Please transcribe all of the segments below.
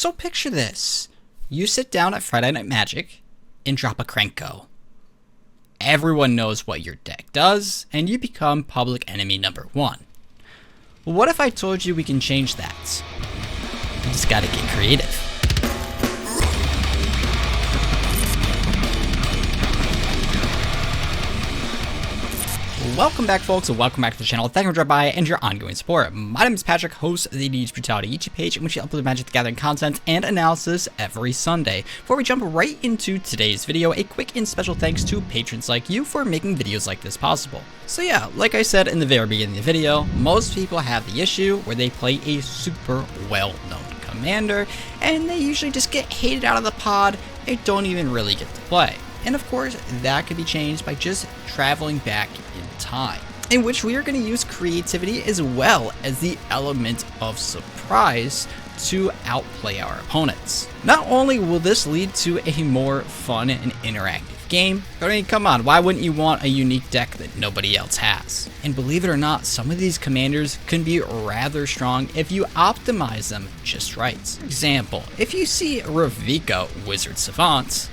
So picture this. You sit down at Friday Night Magic and drop a Krenko. Everyone knows what your deck does, and you become public enemy number 1. What if I told you we can change that? You just gotta get creative. Welcome back, folks, and welcome back to the channel. Thank you for dropping by and your ongoing support. My name is Patrick, host of the EDH Brutality YouTube page, in which you upload Magic the Gathering content and analysis every Sunday. Before we jump right into today's video, a quick and special thanks to patrons like you for making videos like this possible. So yeah, like I said in the very beginning of the video, most people have the issue where they play a super well-known commander, and they usually just get hated out of the pod and don't even really get to play. And of course, that can be changed by just traveling back in time, in which we are going to use creativity as well as the element of surprise to outplay our opponents. Not only will this lead to a more fun and interactive game, but I mean, come on, why wouldn't you want a unique deck that nobody else has? And believe it or not, some of these commanders can be rather strong if you optimize them just right. For example, if you see Ravika Wizard Savant,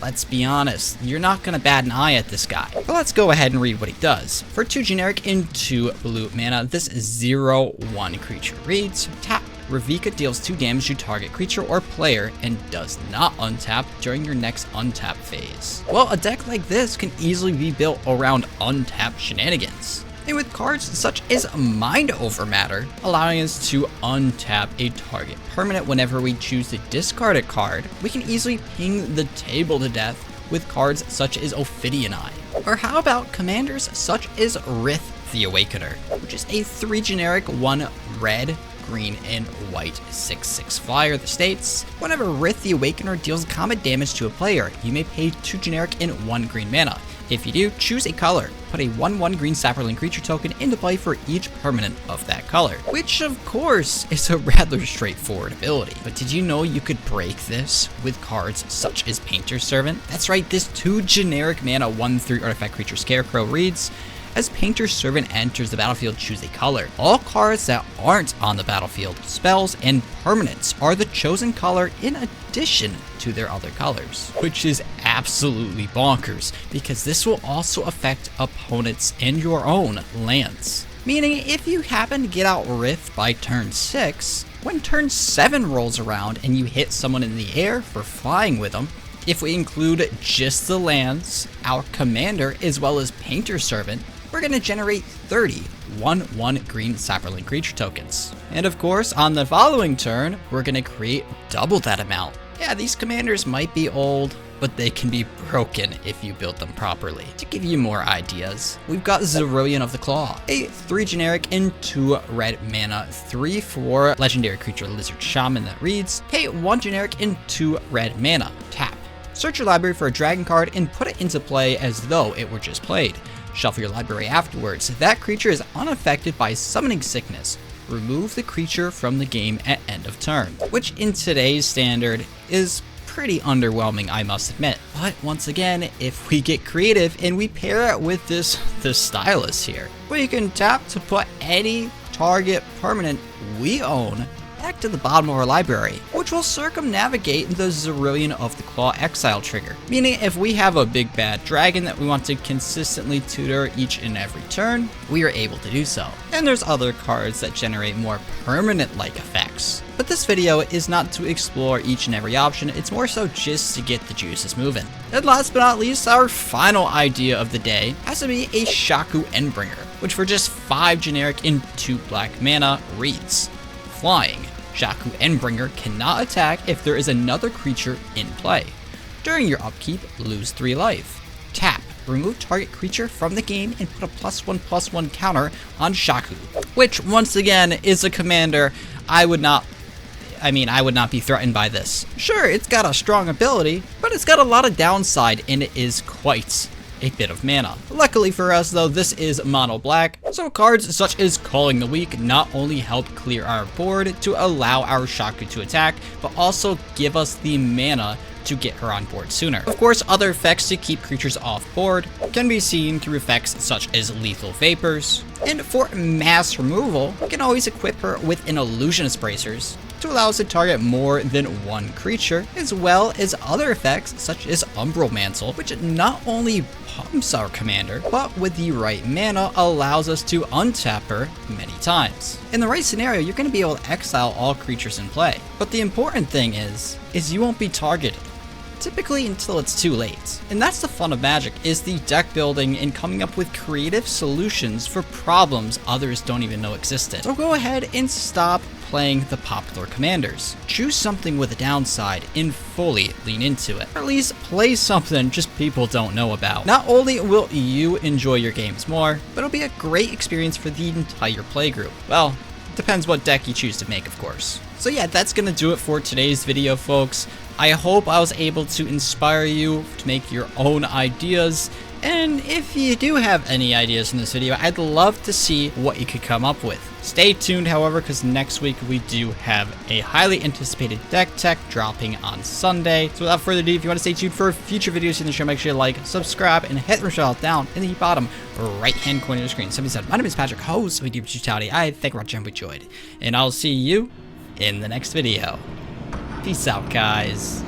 let's be honest, you're not going to bat an eye at this guy. But let's go ahead and read what he does. For 2 generic and 2 blue mana, this 0/1 creature reads, tap. Ravika deals 2 damage to target creature or player and does not untap during your next untap phase. Well, a deck like this can easily be built around untapped shenanigans. And with cards such as Mind Over Matter, allowing us to untap a target permanent whenever we choose to discard a card, we can easily ping the table to death with cards such as Ophidian Eye. Or how about commanders such as Rith the Awakener, which is a 3 generic 1 red, green, and white 6/6 flyer that states, whenever Rith the Awakener deals combat damage to a player, you may pay 2 generic and 1 green mana. If you do, choose a color. Put a 1/1 green sapperling creature token into play for each permanent of that color. Which, of course, is a rather straightforward ability. But did you know you could break this with cards such as Painter's Servant? That's right, this 2 generic mana 1/3 artifact creature Scarecrow reads, as Painter's Servant enters the battlefield, choose a color. All cards that aren't on the battlefield, spells, and permanents are the chosen color in addition to their other colors. Which is absolutely bonkers, because this will also affect opponents and your own lands. Meaning, if you happen to get out Rith by turn 6, when turn 7 rolls around and you hit someone in the air for flying with them, if we include just the lands, our commander, as well as Painter's Servant, we're going to generate 30 1/1 green sapperling creature tokens. And of course, on the following turn, we're going to create double that amount. Yeah, these commanders might be old, but they can be broken if you build them properly. To give you more ideas, we've got Zerillion of the Claw, a 3 generic and 2 red mana 3/4 legendary creature lizard shaman that reads, pay 1 generic and 2 red mana, tap. Search your library for a dragon card and put it into play as though it were just played. Shuffle your library afterwards. That creature is unaffected by summoning sickness. Remove the creature from the game at end of turn, which in today's standard is pretty underwhelming, I must admit. But once again, if we get creative and we pair it with this stylus here, we can tap to put any target permanent we own back to the bottom of our library, which will circumnavigate the Zerillion of the Claw exile trigger. Meaning, if we have a big bad dragon that we want to consistently tutor each and every turn, we are able to do so. And there's other cards that generate more permanent-like effects. But this video is not to explore each and every option, it's more so just to get the juices moving. And last but not least, our final idea of the day has to be a Shaku Endbringer, which for just 5 generic and 2 black mana reads, flying. Shaku Endbringer cannot attack if there is another creature in play. During your upkeep, lose 3 life. Tap. Remove target creature from the game and put a +1/+1 counter on Shaku. Which, once again, is a commander I would not be threatened by this. Sure, it's got a strong ability, but it's got a lot of downside and it is quite a bit of mana. Luckily for us though, this is mono black, so cards such as Calling the Weak not only help clear our board to allow our Shaku to attack, but also give us the mana to get her on board sooner. Of course, other effects to keep creatures off board can be seen through effects such as Lethal Vapors, and for mass removal, you can always equip her with an Illusionist Bracers, to allow us to target more than one creature, as well as other effects such as Umbral Mantle, which not only pumps our commander, but with the right mana allows us to untap her many times. In the right scenario, you're going to be able to exile all creatures in play. But the important thing is you won't be targeted, typically until it's too late. And that's the fun of Magic, is the deck building and coming up with creative solutions for problems others don't even know existed. So go ahead and stop playing the popular commanders. Choose something with a downside and fully lean into it. Or at least play something just people don't know about. Not only will you enjoy your games more, but it'll be a great experience for the entire playgroup. Well, depends what deck you choose to make, of course. So yeah, that's gonna do it for today's video, folks. I hope I was able to inspire you to make your own ideas. And if you do have any ideas in this video, I'd love to see what you could come up with. Stay tuned, however, because next week we do have a highly anticipated deck tech dropping on Sunday. So without further ado, if you want to stay tuned for future videos in the show, make sure you like, subscribe, and hit the bell down in the bottom right-hand corner of your screen. Somebody said, my name is Patrick, host of EDH Brutality. I thank you for watching and enjoyed. And I'll see you in the next video. Peace out, guys.